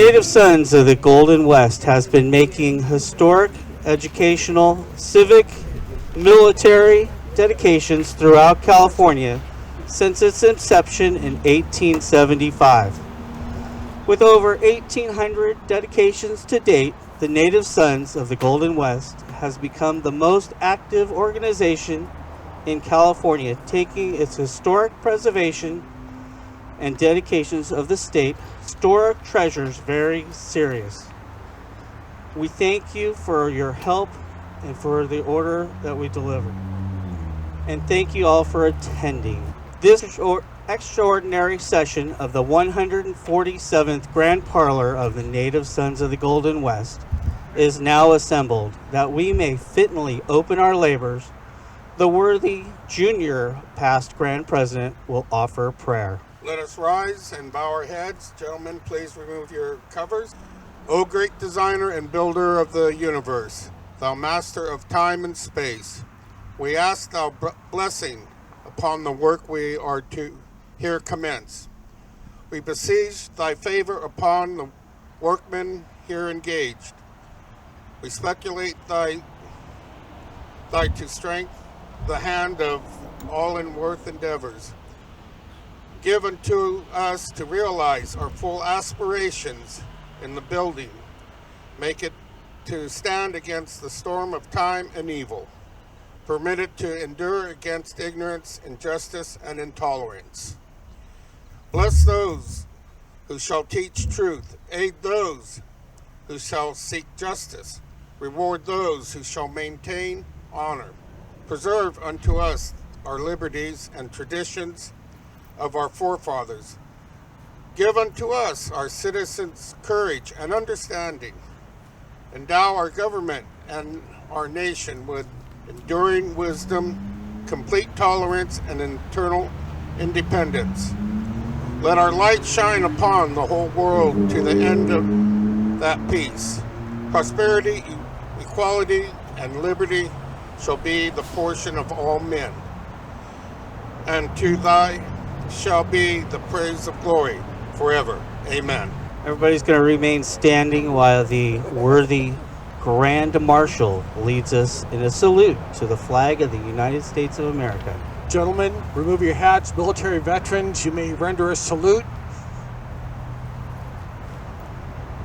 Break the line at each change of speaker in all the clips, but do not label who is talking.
Native Sons of the Golden West has been making historic, educational, civic, military dedications throughout California since its inception in 1875. With over 1,800 dedications to date, the Native Sons of the Golden West has become the most active organization in California, taking its historic preservation and dedications of the state historic treasures very serious. We thank you for your help and for the order that we delivered. And thank you all for attending this extraordinary session of the 147th Grand Parlor of the Native Sons of the Golden West is now assembled, that we may fittingly open our labors. The worthy junior past Grand President will offer prayer.
Let us rise and bow our heads. Gentlemen, please remove your covers. O great designer and builder of the universe, thou master of time and space, we ask thou blessing upon the work we are to here commence. We beseech thy favor upon the workmen here engaged. We speculate thy to strength the hand of all in worth endeavors. Give unto us to realize our full aspirations in the building. Make it to stand against the storm of time and evil. Permit it to endure against ignorance, injustice, and intolerance. Bless those who shall teach truth. Aid those who shall seek justice. Reward those who shall maintain honor. Preserve unto us our liberties and traditions of our forefathers. Give unto us, our citizens, courage and understanding. Endow our government and our nation with enduring wisdom, complete tolerance, and internal independence. Let our light shine upon the whole world to the end of that peace. Prosperity, equality, and liberty shall be the portion of all men. And to thy shall be the praise of glory forever. Amen.
Everybody's going to remain standing while the worthy Grand Marshal leads us in a salute to the flag of the United States of America.
Gentlemen, remove your hats. Military veterans, you may render a salute.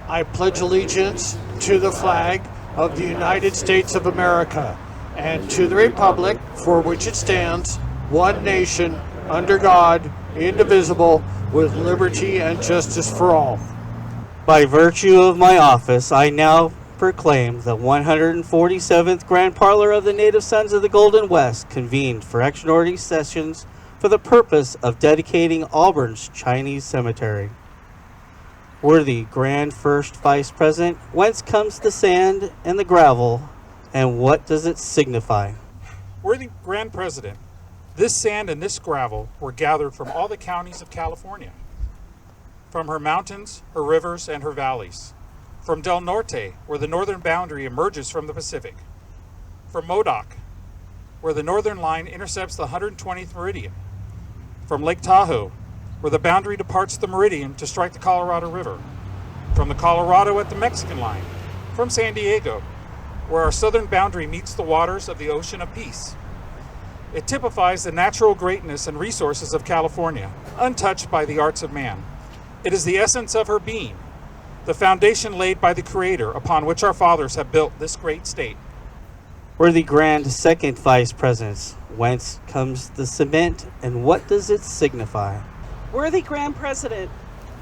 I pledge allegiance to the flag of the United States of America and to the republic for which it stands, one nation, under God, indivisible, with liberty and justice for all.
By virtue of my office, I now proclaim the 147th Grand Parlor of the Native Sons of the Golden West convened for extraordinary sessions for the purpose of dedicating Auburn's Chinese Cemetery. Worthy Grand First Vice President, whence comes the sand and the gravel, and what does it signify?
Worthy Grand President, this sand and this gravel were gathered from all the counties of California, from her mountains, her rivers, and her valleys, from Del Norte, where the northern boundary emerges from the Pacific, from Modoc, where the northern line intercepts the 120th meridian, from Lake Tahoe, where the boundary departs the meridian to strike the Colorado River, from the Colorado at the Mexican line, from San Diego, where our southern boundary meets the waters of the Ocean of Peace. It typifies the natural greatness and resources of California, untouched by the arts of man. It is the essence of her being, the foundation laid by the Creator upon which our fathers have built this great state.
Worthy Grand Second Vice Presidents, whence comes the cement and what does it signify?
Worthy Grand President,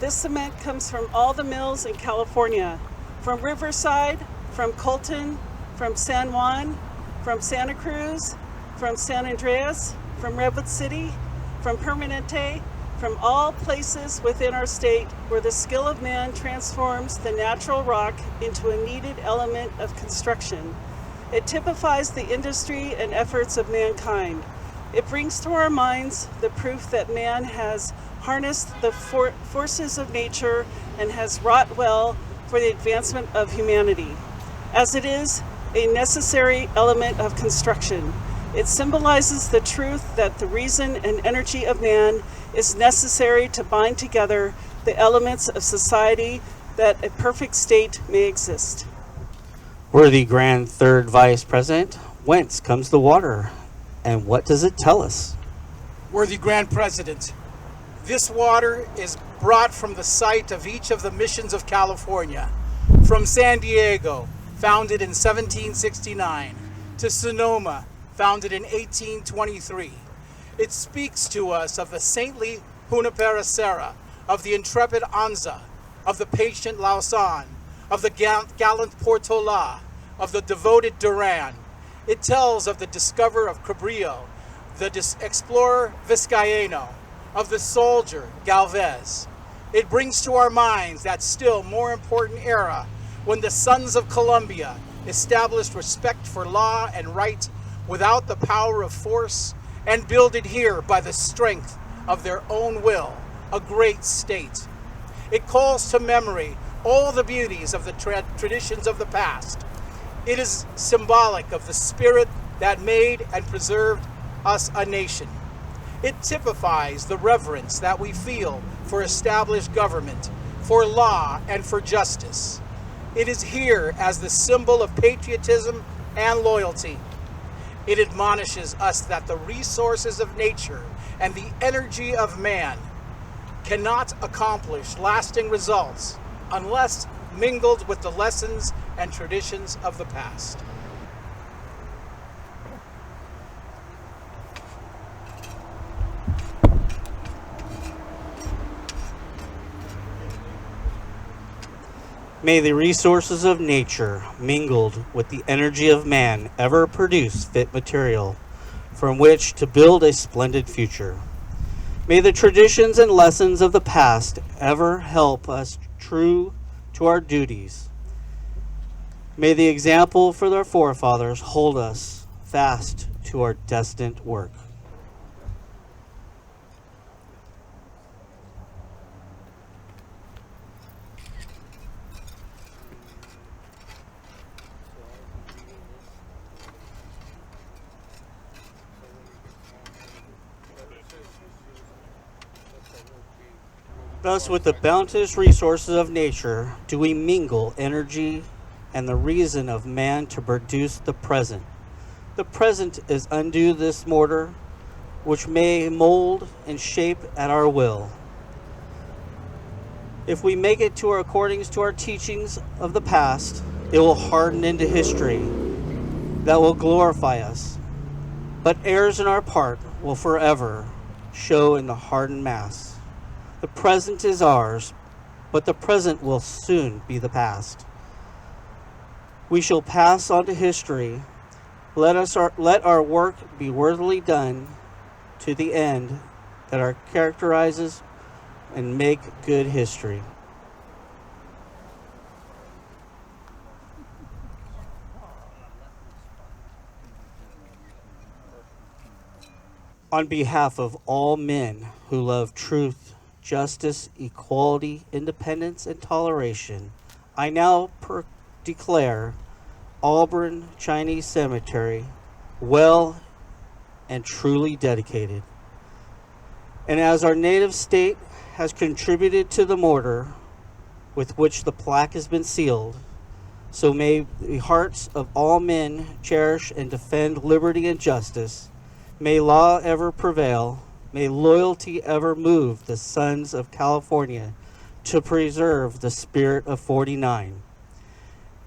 this cement comes from all the mills in California, from Riverside, from Colton, from San Juan, from Santa Cruz, from San Andreas, from Redwood City, from Permanente, from all places within our state where the skill of man transforms the natural rock into a needed element of construction. It typifies the industry and efforts of mankind. It brings to our minds the proof that man has harnessed the forces of nature and has wrought well for the advancement of humanity, as it is a necessary element of construction. It symbolizes the truth that the reason and energy of man is necessary to bind together the elements of society that a perfect state may exist.
Worthy Grand Third Vice President, whence comes the water, and what does it tell us?
Worthy Grand President, this water is brought from the site of each of the missions of California, from San Diego, founded in 1769, to Sonoma, founded in 1823. It speaks to us of the saintly Junipero Serra, of the intrepid Anza, of the patient Lausanne, of the gallant Portola, of the devoted Duran. It tells of the discoverer of Cabrillo, the explorer Vizcaíno, of the soldier Galvez. It brings to our minds that still more important era when the sons of Colombia established respect for law and right without the power of force, and builded here by the strength of their own will, a great state. It calls to memory all the beauties of the traditions of the past. It is symbolic of the spirit that made and preserved us a nation. It typifies the reverence that we feel for established government, for law, and for justice. It is here as the symbol of patriotism and loyalty. It admonishes us that the resources of nature and the energy of man cannot accomplish lasting results unless mingled with the lessons and traditions of the past.
May the resources of nature, mingled with the energy of man, ever produce fit material from which to build a splendid future. May the traditions and lessons of the past ever help us true to our duties. May the example for our forefathers hold us fast to our destined work. Thus, with the bounteous resources of nature, do we mingle energy and the reason of man to produce the present. The present is undo this mortar, which may mold and shape at our will. If we make it to our according to our teachings of the past, it will harden into history that will glorify us. But errors in our part will forever show in the hardened mass. The present is ours, but the present will soon be the past. We shall pass on to history. Let our work be worthily done to the end that our characterizes and make good history. On behalf of all men who love truth, justice, equality, independence, and toleration, I now declare Auburn Chinese Cemetery well and truly dedicated. And as our native state has contributed to the mortar with which the plaque has been sealed, so may the hearts of all men cherish and defend liberty and justice. May law ever prevail. May loyalty ever move the sons of California to preserve the spirit of 49.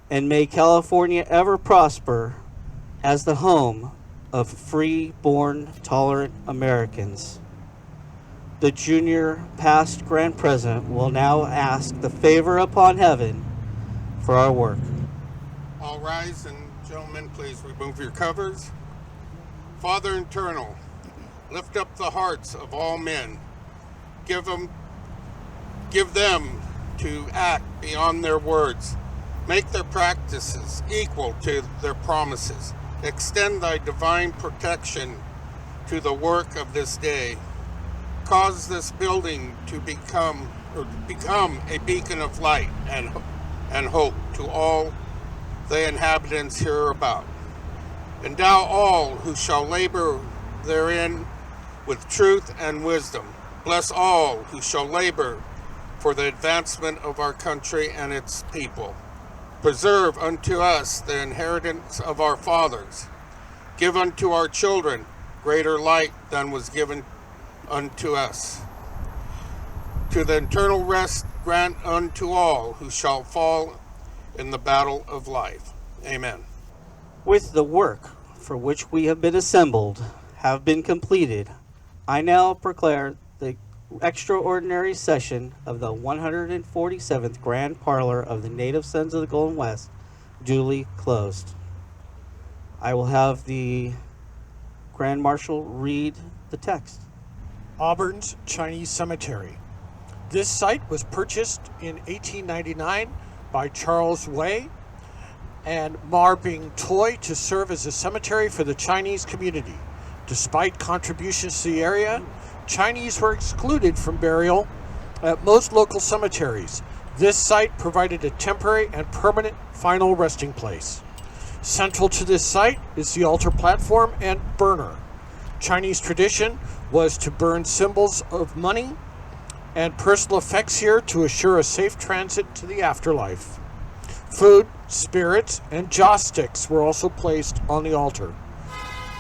And may California ever prosper as the home of free-born, tolerant Americans. The junior past Grand President will now ask the favor upon heaven for our work.
All rise, and gentlemen, please remove your covers. Father Eternal, lift up the hearts of all men. Give them to act beyond their words. Make their practices equal to their promises. Extend thy divine protection to the work of this day. Cause this building to become a beacon of light and hope to all the inhabitants hereabout. Endow all who shall labor therein with truth and wisdom. Bless all who shall labor for the advancement of our country and its people. Preserve unto us the inheritance of our fathers. Give unto our children greater light than was given unto us. To the eternal rest grant unto all who shall fall in the battle of life. Amen.
With the work for which we have been assembled have been completed, I now declare the extraordinary session of the 147th Grand Parlor of the Native Sons of the Golden West duly closed. I will have the Grand Marshal read the text.
Auburn's Chinese Cemetery. This site was purchased in 1899 by Charles Wei and Mar Bing Toy to serve as a cemetery for the Chinese community. Despite contributions to the area, Chinese were excluded from burial at most local cemeteries. This site provided a temporary and permanent final resting place. Central to this site is the altar platform and burner. Chinese tradition was to burn symbols of money and personal effects here to assure a safe transit to the afterlife. Food, spirits, and joss sticks were also placed on the altar.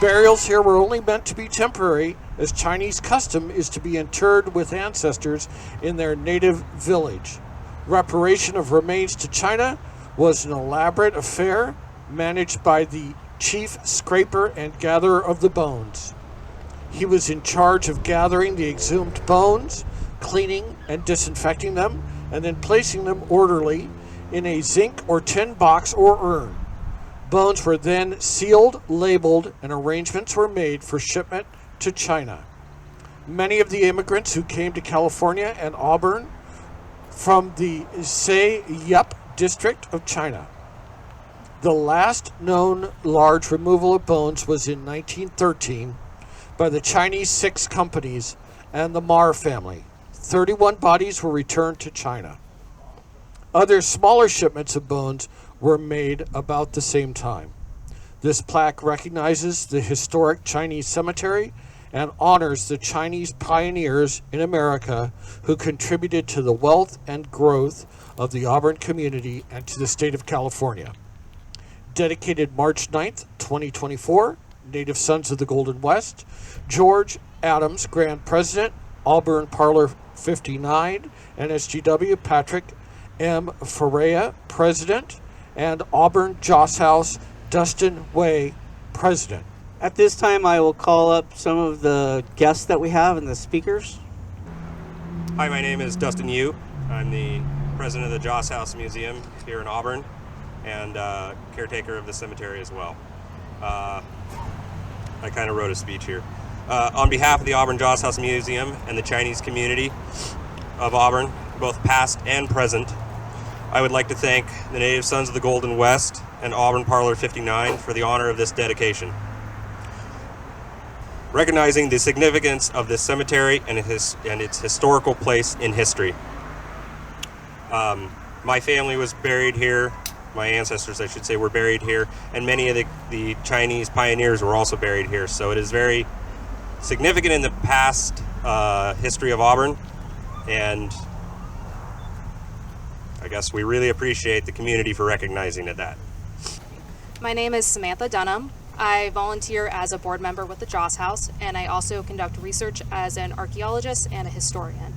Burials here were only meant to be temporary, as Chinese custom is to be interred with ancestors in their native village. Reparation of remains to China was an elaborate affair managed by the chief scraper and gatherer of the bones. He was in charge of gathering the exhumed bones, cleaning and disinfecting them, and then placing them orderly in a zinc or tin box or urn. Bones were then sealed, labeled, and arrangements were made for shipment to China. Many of the immigrants who came to California and Auburn from the Say Yup district of China. The last known large removal of bones was in 1913 by the Chinese 6 companies and the Mar family. 31 bodies were returned to China. Other smaller shipments of bones were made about the same time. This plaque recognizes the historic Chinese cemetery and honors the Chinese pioneers in America who contributed to the wealth and growth of the Auburn community and to the state of California. Dedicated March 9th, 2024, Native Sons of the Golden West, George Adams, Grand President, Auburn Parlor 59, NSGW, Patrick M. Ferreira, President, and Auburn Joss House, Dustin Way, President.
At this time, I will call up some of the guests that we have and the speakers.
Hi, my name is Dustin Yu. I'm the president of the Joss House Museum here in Auburn and caretaker of the cemetery as well. I kind of wrote a speech here. On behalf of the Auburn Joss House Museum and the Chinese community of Auburn, both past and present, I would like to thank the Native Sons of the Golden West and Auburn Parlor 59 for the honor of this dedication. Recognizing the significance of this cemetery and its historical place in history. My family was buried here, my ancestors I should say were buried here, and many of the Chinese pioneers were also buried here, so it is very significant in the past history of Auburn, and I guess we really appreciate the community for recognizing that.
My name is Samantha Dunham. I volunteer as a board member with the Joss House, and I also conduct research as an archaeologist and a historian.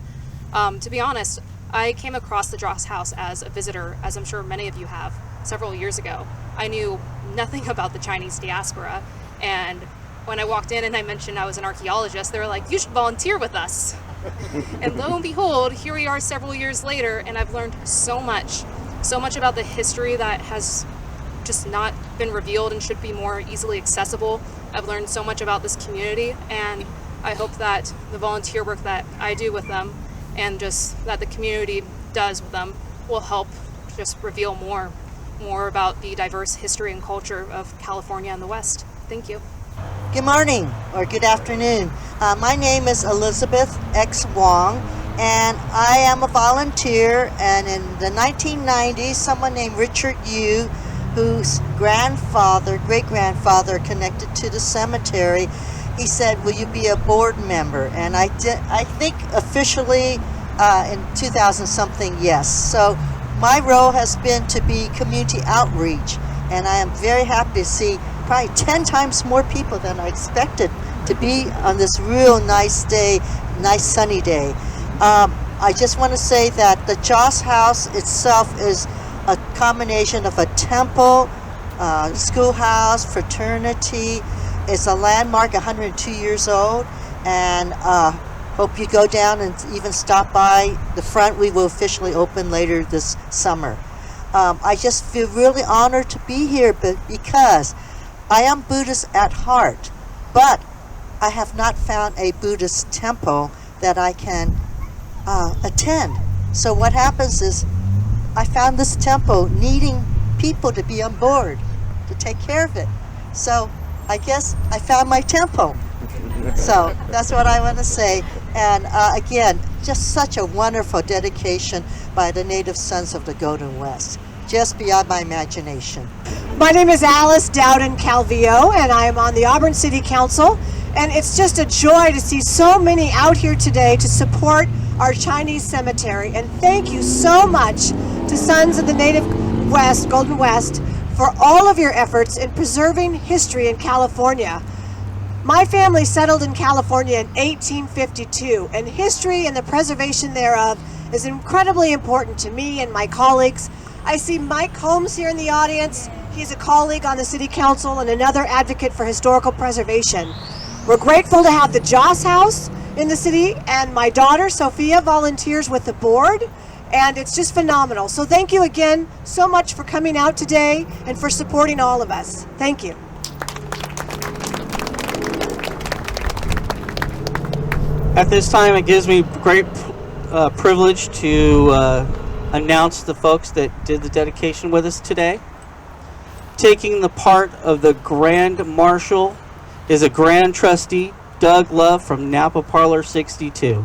To be honest, I came across the Joss House as a visitor, as I'm sure many of you have, several years ago. I knew nothing about the Chinese diaspora, and when I walked in and I mentioned I was an archaeologist, they were like, "You should volunteer with us." And lo and behold, here we are several years later, and I've learned so much about the history that has just not been revealed and should be more easily accessible. I've learned so much about this community, and I hope that the volunteer work that I do with them and just that the community does with them will help just reveal more about the diverse history and culture of California and the West. Thank you.
Good morning or good afternoon. My name is Elizabeth X. Wong, and I am a volunteer. And in the 1990s, someone named Richard Yu, whose great-grandfather connected to the cemetery, he said, "Will you be a board member?" And I think officially In 2000 something, yes. So my role has been to be community outreach, and I am very happy to see probably 10 times more people than I expected to be on this real nice day, nice sunny day. I just want to say that the Joss House itself is a combination of a temple, schoolhouse, fraternity. It's a landmark, 102 years old, and hope you go down and even stop by the front. We will officially open later this summer. I just feel really honored to be here because I am Buddhist at heart, but I have not found a Buddhist temple that I can attend. So what happens is I found this temple needing people to be on board to take care of it. So I guess I found my temple. So that's what I want to say. And again, just such a wonderful dedication by the Native Sons of the Golden West. Just beyond my imagination.
My name is Alice Dowden Calvillo, and I am on the Auburn City Council. And it's just a joy to see so many out here today to support our Chinese cemetery. And thank you so much to Sons of the Native West, Golden West, for all of your efforts in preserving history in California. My family settled in California in 1852, and history and the preservation thereof is incredibly important to me and my colleagues. I see Mike Holmes here in the audience. He's a colleague on the City Council and another advocate for historical preservation. We're grateful to have the Joss House in the city, and my daughter Sophia volunteers with the board, and it's just phenomenal. So thank you again so much for coming out today and for supporting all of us. Thank you.
At this time, it gives me great privilege to announce the folks that did the dedication with us today. Taking the part of the Grand Marshal is a Grand Trustee, Doug Love from Napa Parlor 62.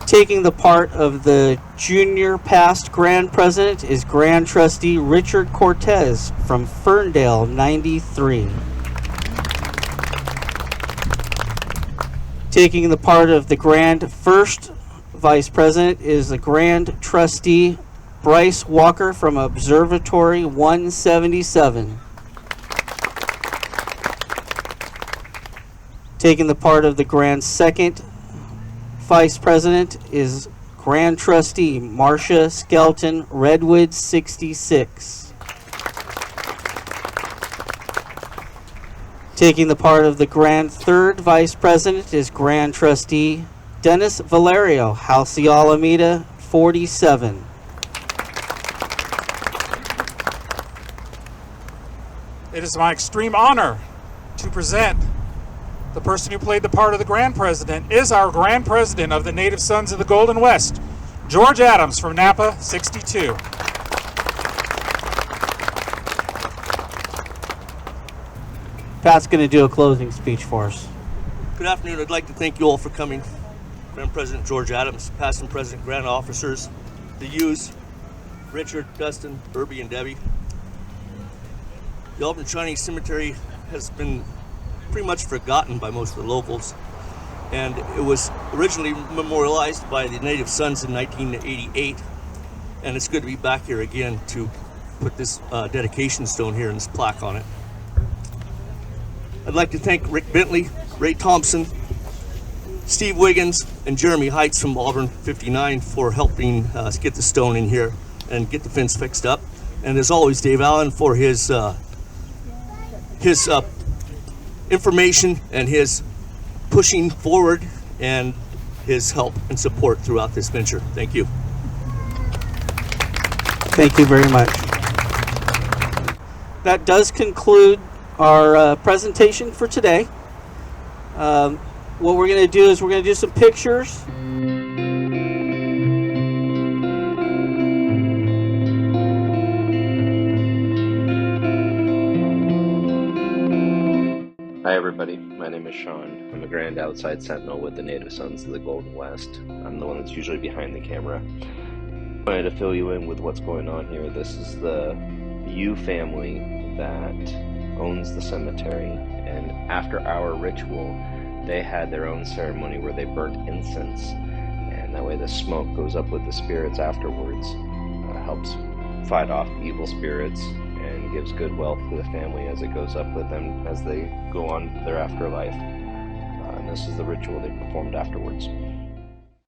Taking the part of the Junior Past Grand President is Grand Trustee Richard Cortez from Ferndale 93. Taking the part of the Grand First Vice President is the Grand Trustee Bryce Walker from Observatory 177. Taking the part of the Grand Second Vice President is Grand Trustee Marcia Skelton, Redwood 66. Taking the part of the Grand Third Vice President is Grand Trustee Dennis Valerio, House of Alameda 47.
It is my extreme honor to present the person who played the part of the Grand President is our Grand President of the Native Sons of the Golden West, George Adams from Napa 62.
Pat's going to do a closing speech for us.
Good afternoon. I'd like to thank you all for coming. Grand President George Adams, past and present Grand Officers, the Hughes, Richard, Dustin, Herbie, and Debbie. The Auburn Chinese Cemetery has been pretty much forgotten by most of the locals, and it was originally memorialized by the Native Sons in 1988, and it's good to be back here again to put this dedication stone here and this plaque on it. I'd like to thank Rick Bentley, Ray Thompson, Steve Wiggins, and Jeremy Heights from Auburn 59 for helping us get the stone in here and get the fence fixed up. And as always, Dave Allen for his information and his pushing forward and his help and support throughout this venture. Thank you.
Thank you very much. That does conclude our presentation for today. What we're going to do is we're going to do some pictures.
Hi everybody, my name is Sean. I'm a Grand Outside Sentinel with the Native Sons of the Golden West. I'm the one that's usually behind the camera. I wanted to fill you in with what's going on here. This is the Yu family that owns the cemetery, and after our ritual they had their own ceremony where they burnt incense, and that way the smoke goes up with the spirits afterwards, helps fight off evil spirits, and gives good wealth to the family as it goes up with them as they go on their afterlife. And this is the ritual they performed afterwards.